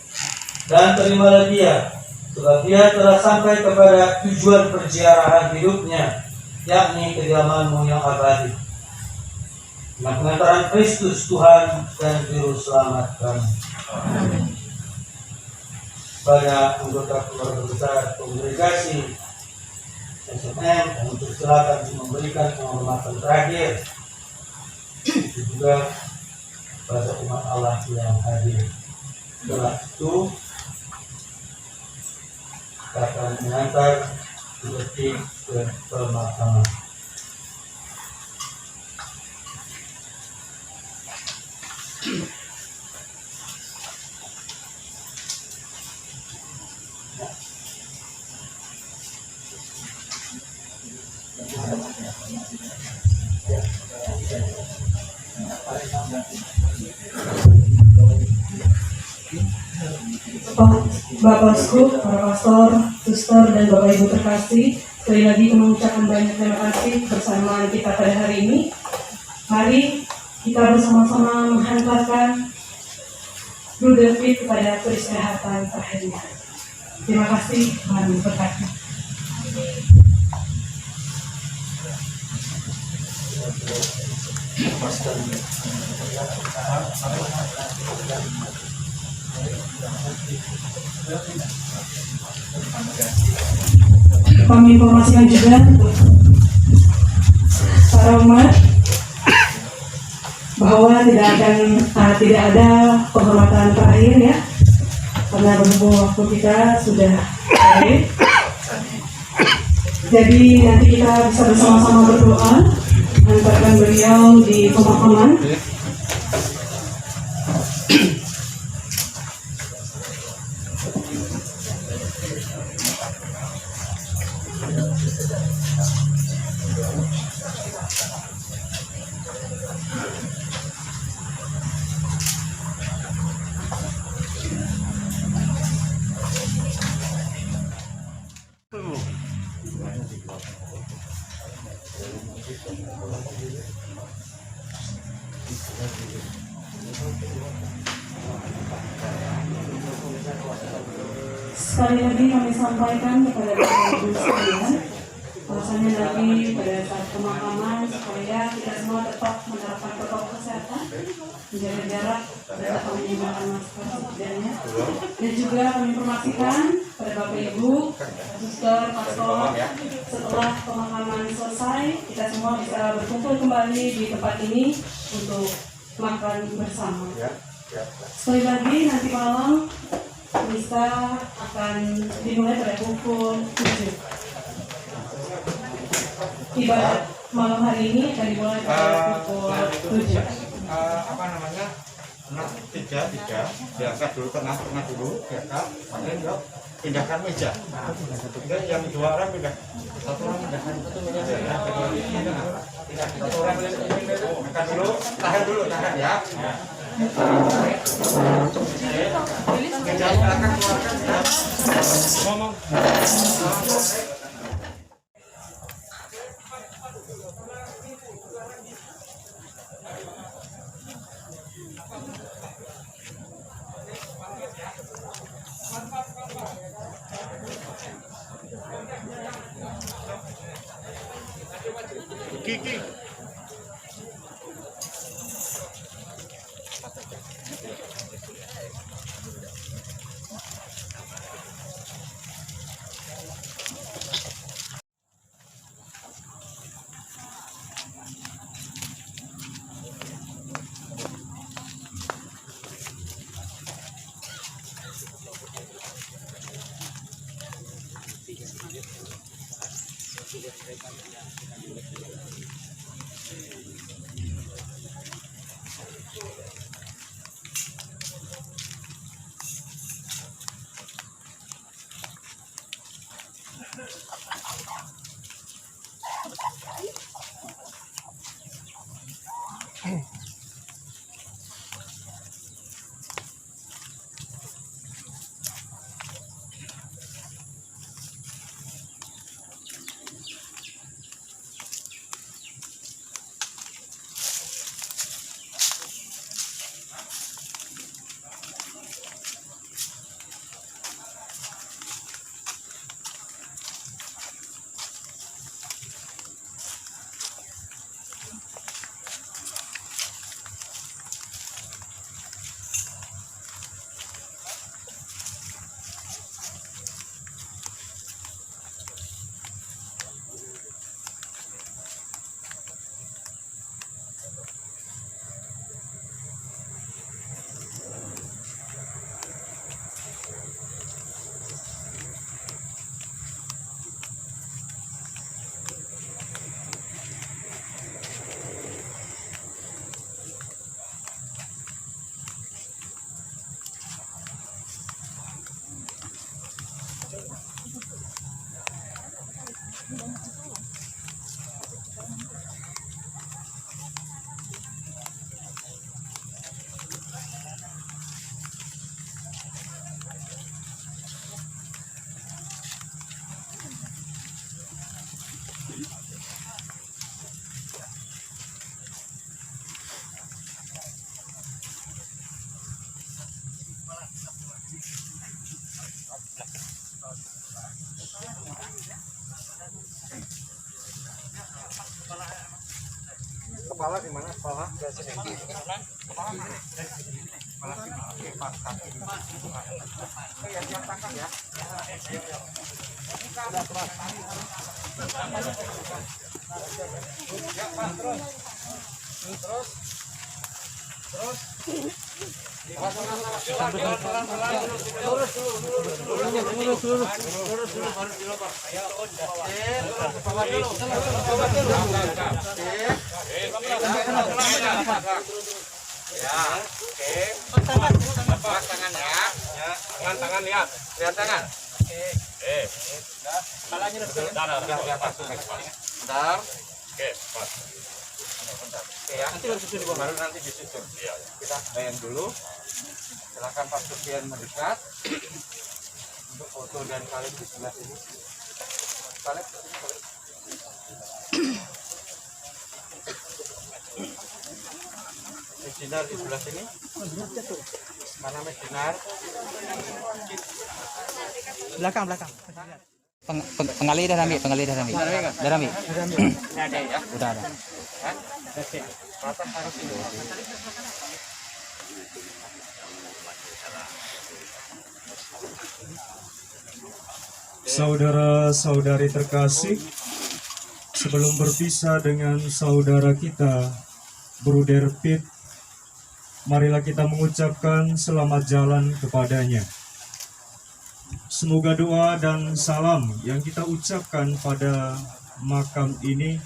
dan terimalah dia, sebab dia telah sampai kepada tujuan perziarahan hidupnya, yakni kediaman-Mu yang abadi. Dengan pengantaran Kristus Tuhan dan Juru Selamat kami. Pada anggota keluarga besar kongregasi SMM untuk silakan memberikan penghormatan terakhir, juga pada umat Allah yang hadir. Setelah itu kita akan mengantar detik ke pemakaman. Bapak Skup, para pastor, suster, dan Bapak Ibu terkasih, sekali lagi mengucapkan banyak terima kasih bersama kita pada hari ini. Mari kita bersama-sama menghantarkan Bro David kepada peristirahatan terakhirnya. Terima kasih, Tuhan berkati. Kami informasikan juga para umat bahwa tidak ada penghormatan terakhir ya, karena berhubung waktu kita sudah berakhir. Jadi nanti kita bisa bersama-sama berdoa mengantarkan beliau di pemakaman. Sekali lagi kami sampaikan kepada Bapak Ibu sekalian, bahwasanya nanti pada saat pemakaman supaya kita semua tetap menerapkan protokol kesehatan, menjaga jarak, tetap menggunakan masker setidaknya. Dan juga kami informasikan pada Bapak Ibu, suster, pastor, setelah pemakaman selesai, kita semua bisa berkumpul kembali di tempat ini untuk makan bersama. Sekali lagi nanti malam misa akan dimulai pada pukul 7. Ibadat malam hari ini akan dimulai pada pukul 7. Nah, tiga diangkat dulu tengah dulu, diangkat, kemudian dok pindahkan meja. Nah, kemudian yang dua orang pindah, satu orang pindahkan satu meja. Satu orang angkat dulu, tahan ya. Meja silakan keluarkan ya. Ngomong. Kiki. Kepala di mana? Kepala. Yang tangkap ya. Tangan lihat tangan. Kepalanya bentar. Oke, pas. Oke ya. Baru nanti disusun. Kita bayang dulu. Silakan Pak Sufian mendekat untuk foto dan Khalid di sebelah sini. Khalid. Medinar di sebelah sini. Mana Medinar? Belakang. Pengali dah Rami. Dah Rami. Ada ya? Udah ada. Oke. Ratas harus ini. Saudara-saudari terkasih, sebelum berpisah dengan saudara kita, Bruder Piet, marilah kita mengucapkan selamat jalan kepadanya. Semoga doa dan salam yang kita ucapkan pada makam ini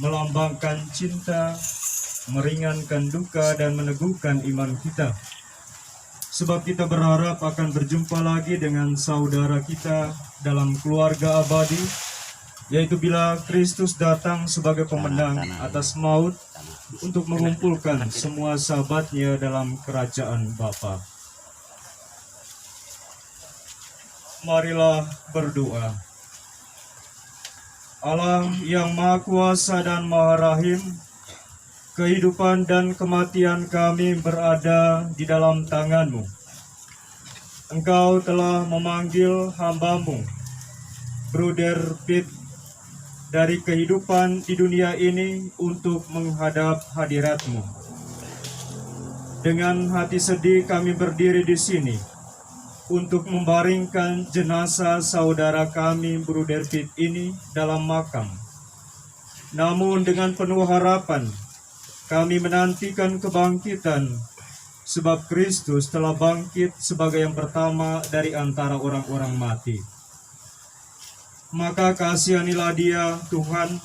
melambangkan cinta, meringankan duka dan meneguhkan iman kita. Sebab kita berharap akan berjumpa lagi dengan saudara kita dalam keluarga abadi, yaitu bila Kristus datang sebagai pemenang atas maut untuk mengumpulkan semua sahabatnya dalam kerajaan Bapa. Marilah berdoa. Allah yang Maha Kuasa dan Maha Rahim, kehidupan dan kematian kami berada di dalam tangan-Mu. Engkau telah memanggil hamba-Mu, Bruder Piet, dari kehidupan di dunia ini untuk menghadap hadirat-Mu. Dengan hati sedih kami berdiri di sini untuk membaringkan jenazah saudara kami Bruder Piet ini dalam makam. Namun dengan penuh harapan, kami menantikan kebangkitan, sebab Kristus telah bangkit sebagai yang pertama dari antara orang-orang mati. Maka kasihanilah dia, Tuhan,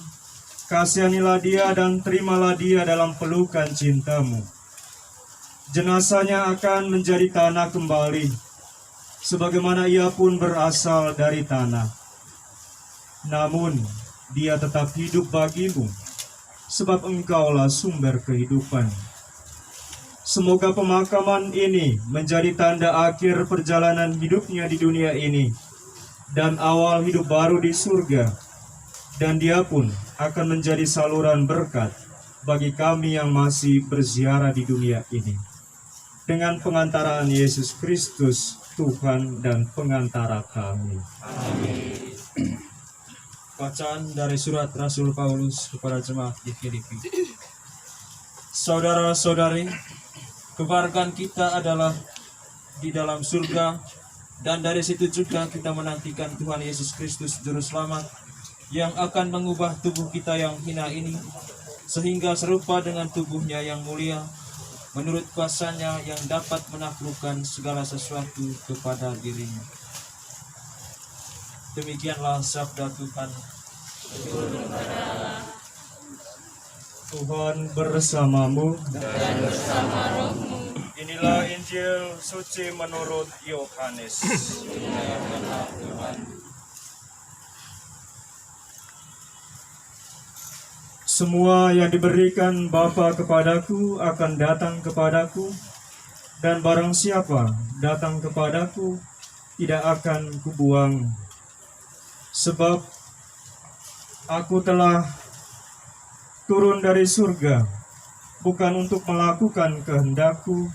kasihanilah dia dan terimalah dia dalam pelukan cinta-Mu. Jenazahnya akan menjadi tanah kembali, sebagaimana ia pun berasal dari tanah. Namun, dia tetap hidup bagimu, sebab Engkaulah sumber kehidupan. Semoga pemakaman ini menjadi tanda akhir perjalanan hidupnya di dunia ini, dan awal hidup baru di surga, dan dia pun akan menjadi saluran berkat bagi kami yang masih berziarah di dunia ini. Dengan pengantaraan Yesus Kristus, Tuhan dan pengantara kami. Amin. Bacaan dari surat Rasul Paulus kepada jemaat di Filipi. Saudara-saudari, keluargaan kita adalah di dalam surga, dan dari situ juga kita menantikan Tuhan Yesus Kristus Juru Selamat yang akan mengubah tubuh kita yang hina ini sehingga serupa dengan tubuhnya yang mulia, menurut kuasanya yang dapat menaklukkan segala sesuatu kepada dirinya. Demikianlah sabda Tuhan. Tuhan bersamamu dan bersama rohmu. Inilah Injil suci menurut Yohanes. Semua yang diberikan Bapa kepadaku akan datang kepadaku, dan barang siapa datang kepadaku tidak akan kubuang. Sebab aku telah turun dari surga, bukan untuk melakukan kehendakku,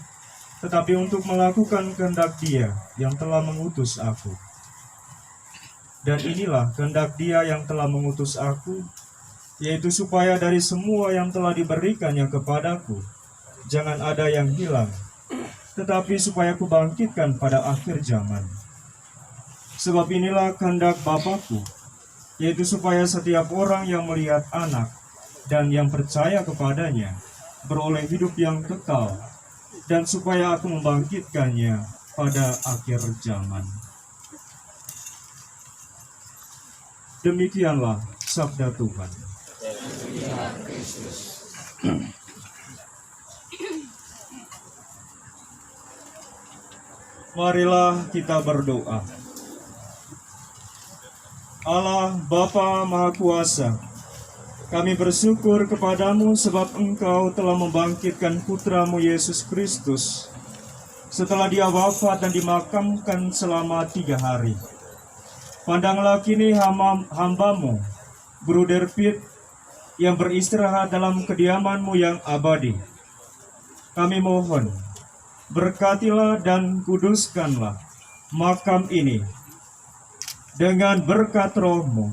tetapi untuk melakukan kehendak Dia yang telah mengutus aku. Dan inilah kehendak Dia yang telah mengutus aku, yaitu supaya dari semua yang telah diberikannya kepadaku, jangan ada yang hilang, tetapi supaya aku bangkitkan pada akhir zaman. Sebab inilah kehendak Bapa-Ku, yaitu supaya setiap orang yang melihat Anak dan yang percaya kepadanya beroleh hidup yang kekal, dan supaya aku membangkitkannya pada akhir zaman. Demikianlah sabda Tuhan. Marilah kita berdoa. Allah Bapa Maha Kuasa, kami bersyukur kepadamu sebab Engkau telah membangkitkan Putra-Mu Yesus Kristus setelah Dia wafat dan dimakamkan selama 3 hari. Pandanglah kini hamba-Mu, Bruder Piet, yang beristirahat dalam kediaman-Mu yang abadi. Kami mohon, berkatilah dan kuduskanlah makam ini dengan berkat Roh-Mu,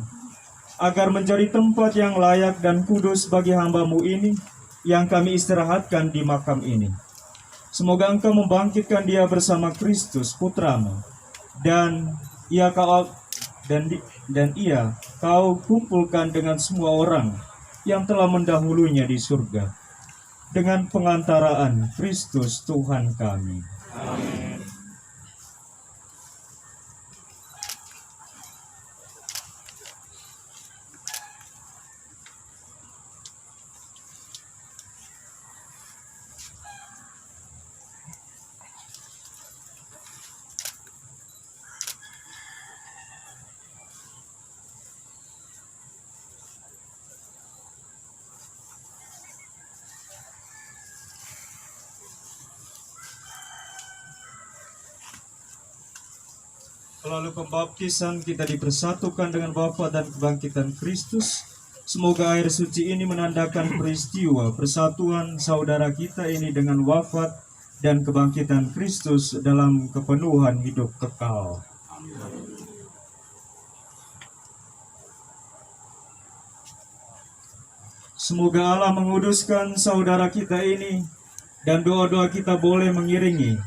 agar menjadi tempat yang layak dan kudus bagi hamba-Mu ini yang kami istirahatkan di makam ini. Semoga Engkau membangkitkan dia bersama Kristus Putra-Mu, dan Kau kumpulkan dengan semua orang yang telah mendahulunya di surga, dengan pengantaraan Kristus Tuhan kami. Amin. Melalui pembaptisan kita dipersatukan dengan Bapa dan kebangkitan Kristus. Semoga air suci ini menandakan peristiwa persatuan saudara kita ini dengan wafat dan kebangkitan Kristus dalam kepenuhan hidup kekal. Semoga Allah menguduskan saudara kita ini dan doa-doa kita boleh mengiringi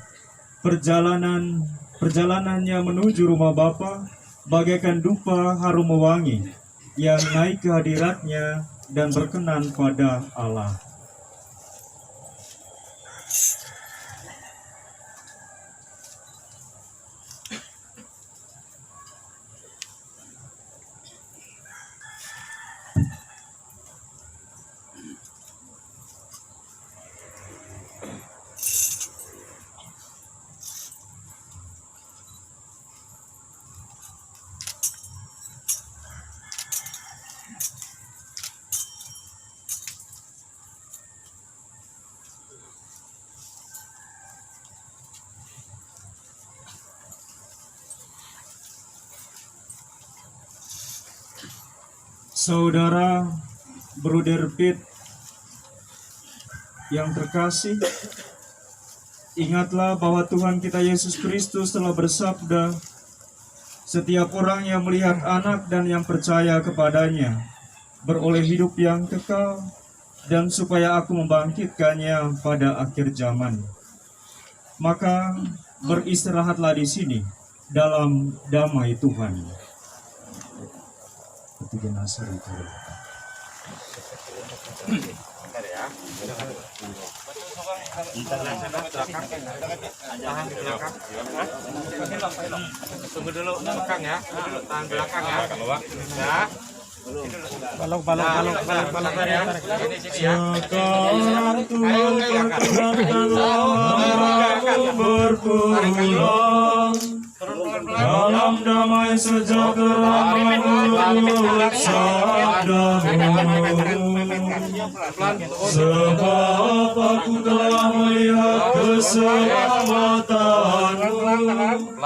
perjalanannya menuju rumah Bapa bagaikan dupa harum mewangi yang naik ke hadiratnya dan berkenan pada Allah. Saudara Bruder Pitt yang terkasih, ingatlah bahwa Tuhan kita Yesus Kristus telah bersabda, setiap orang yang melihat anak dan yang percaya kepadanya beroleh hidup yang kekal, dan supaya aku membangkitkannya pada akhir zaman. Maka beristirahatlah di sini dalam damai Tuhan. Ketiga Nasr itu. Tunggu dulu belakang ya, tahan belakang ya. Ya. Balok ya. Sini ya. Sekarang Tuhan perkenankanlah aku berpulang dalam damai sejahtera menurut sabdamu. Sebab aku telah melihat keselamatanmu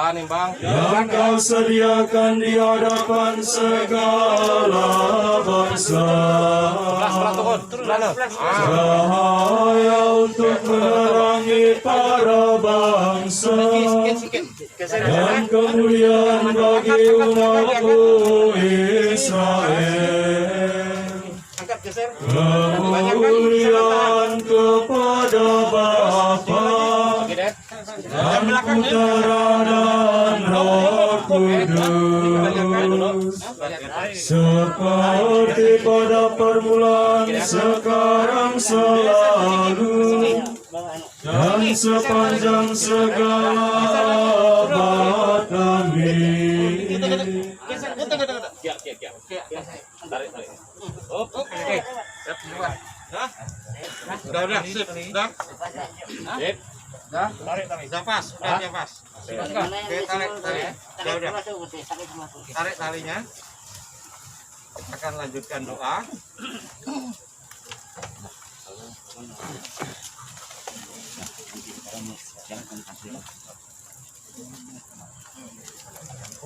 yang kau sediakan di hadapan segala bangsa. Cahaya untuk menerangi para bangsa dan kemuliaan bagi umatmu Israel. Kemuliaan kepada Bapa dan Putera dan Roh Kudus, seperti pada permulaan, sekarang, selalu, dan sepanjang segala abad. Amin. Udah, sip. Udah. Sip. Udah pas, udah pas. Oke, tarik. Udah. Tarik talinya. Akan lanjutkan doa.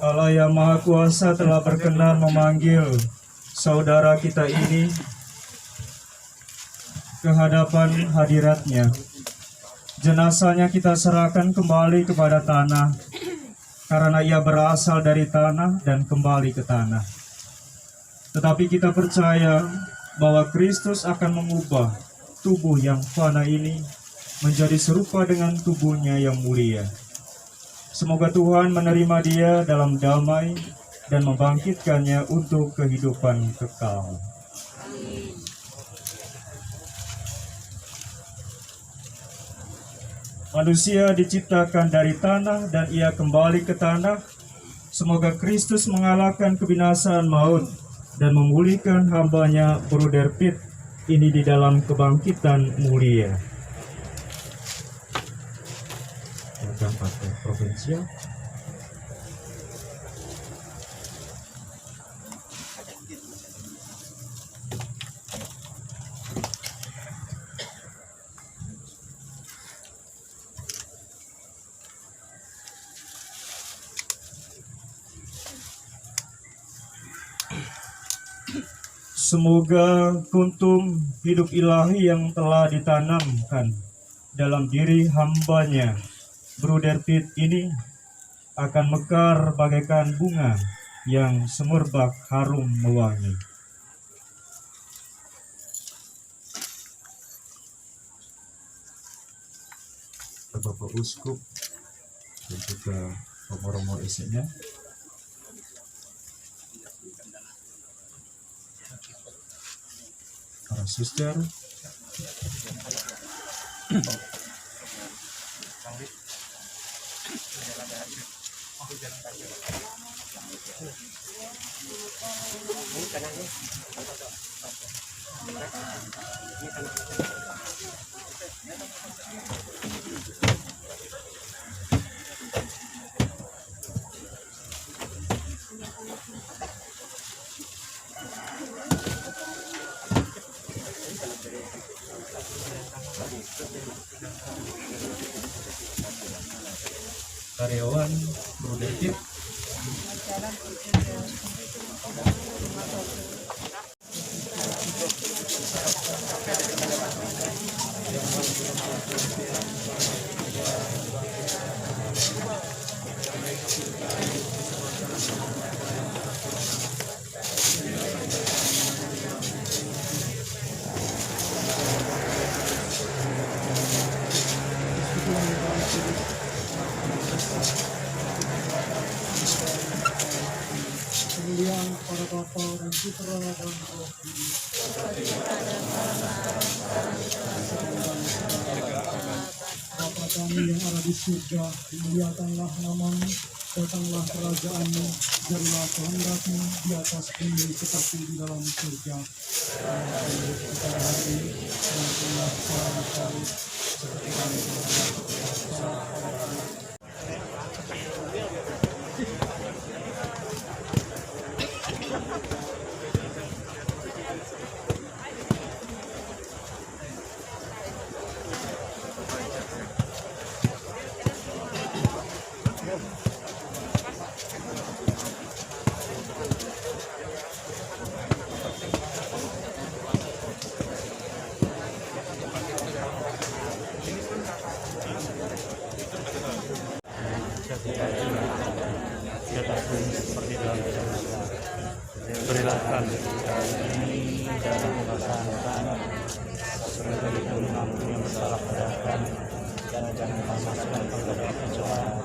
Allah yang Maha Kuasa telah berkenan memanggil saudara kita ini ke hadapan hadiratnya. Jenazahnya kita serahkan kembali kepada tanah, karena ia berasal dari tanah dan kembali ke tanah. Tetapi kita percaya bahwa Kristus akan mengubah tubuh yang fana ini menjadi serupa dengan tubuhnya yang mulia. Semoga Tuhan menerima dia dalam damai dan membangkitkannya untuk kehidupan kekal. Manusia diciptakan dari tanah dan ia kembali ke tanah. Semoga Kristus mengalahkan kebinasaan maut dan memulihkan hambanya Bruder Pitt ini di dalam kebangkitan mulia. Partai provinsial. Semoga kuntum hidup ilahi yang telah ditanamkan dalam diri hambanya, Bruder Pitt ini, akan mekar bagaikan bunga yang semerbak harum mewangi. Bapak Uskup dan juga romo-romo isinya, para suster, karyawan Bruder Pitt, Kemuliaan para Bapa dan Putra dan Roh Kudus. Bapa kami yang ada di surga, dimuliakanlah namamu, datanglah kerajaan-Mu, jadilah kehendak-Mu di atas bumi seperti di dalam surga. Kita hari dan telah kami seperti kami Berilah kami kami dalam melaksanakan sebagai pengampun yang bersalah pada kami, dan jangan memasukkan ke dalam pencobaan,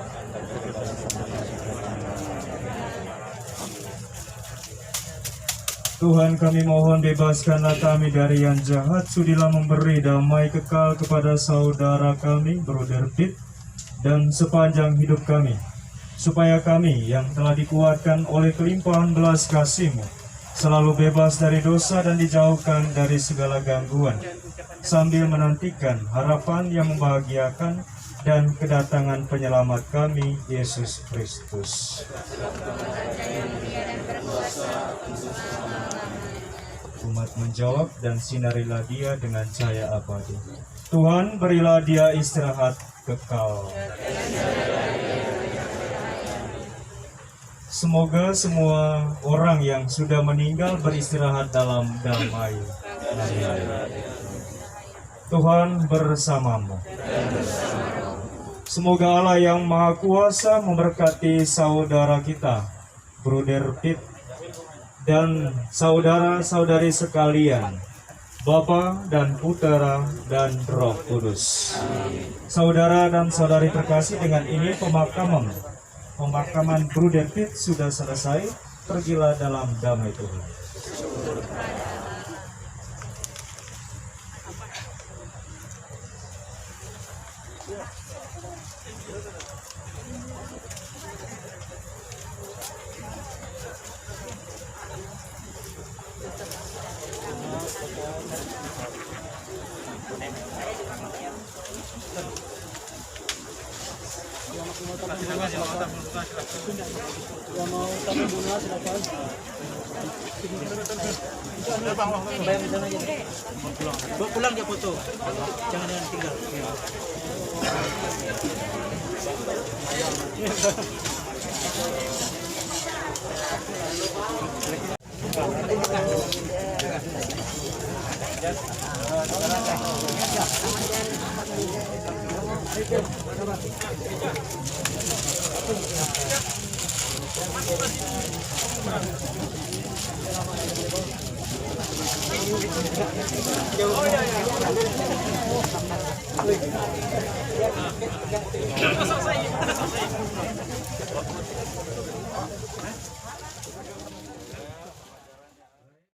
Tuhan, kami mohon bebaskanlah kami dari yang jahat, sudilah memberi damai kekal kepada saudara kami, Bruder Pitt, dan sepanjang hidup kami, supaya kami yang telah dikuatkan oleh kelimpahan belas kasih-Mu selalu bebas dari dosa dan dijauhkan dari segala gangguan, sambil menantikan harapan yang membahagiakan dan kedatangan penyelamat kami, Yesus Kristus. Umat menjawab, dan sinarilah dia dengan cahaya abadi. Tuhan, berilah dia istirahat kekal. Semoga semua orang yang sudah meninggal beristirahat dalam damai. Tuhan bersamamu. Semoga Allah yang Maha Kuasa memberkati saudara kita, Bruder Pitt, dan saudara-saudari sekalian, Bapa dan Putera dan Roh Kudus. Saudara dan saudari terkasih, dengan ini pemakaman Bruder Pitt sudah selesai. Pergilah dalam damai Tuhan. Yang mau tamu bunga silakan. Pulang dia foto. Jangan dengan tinggal.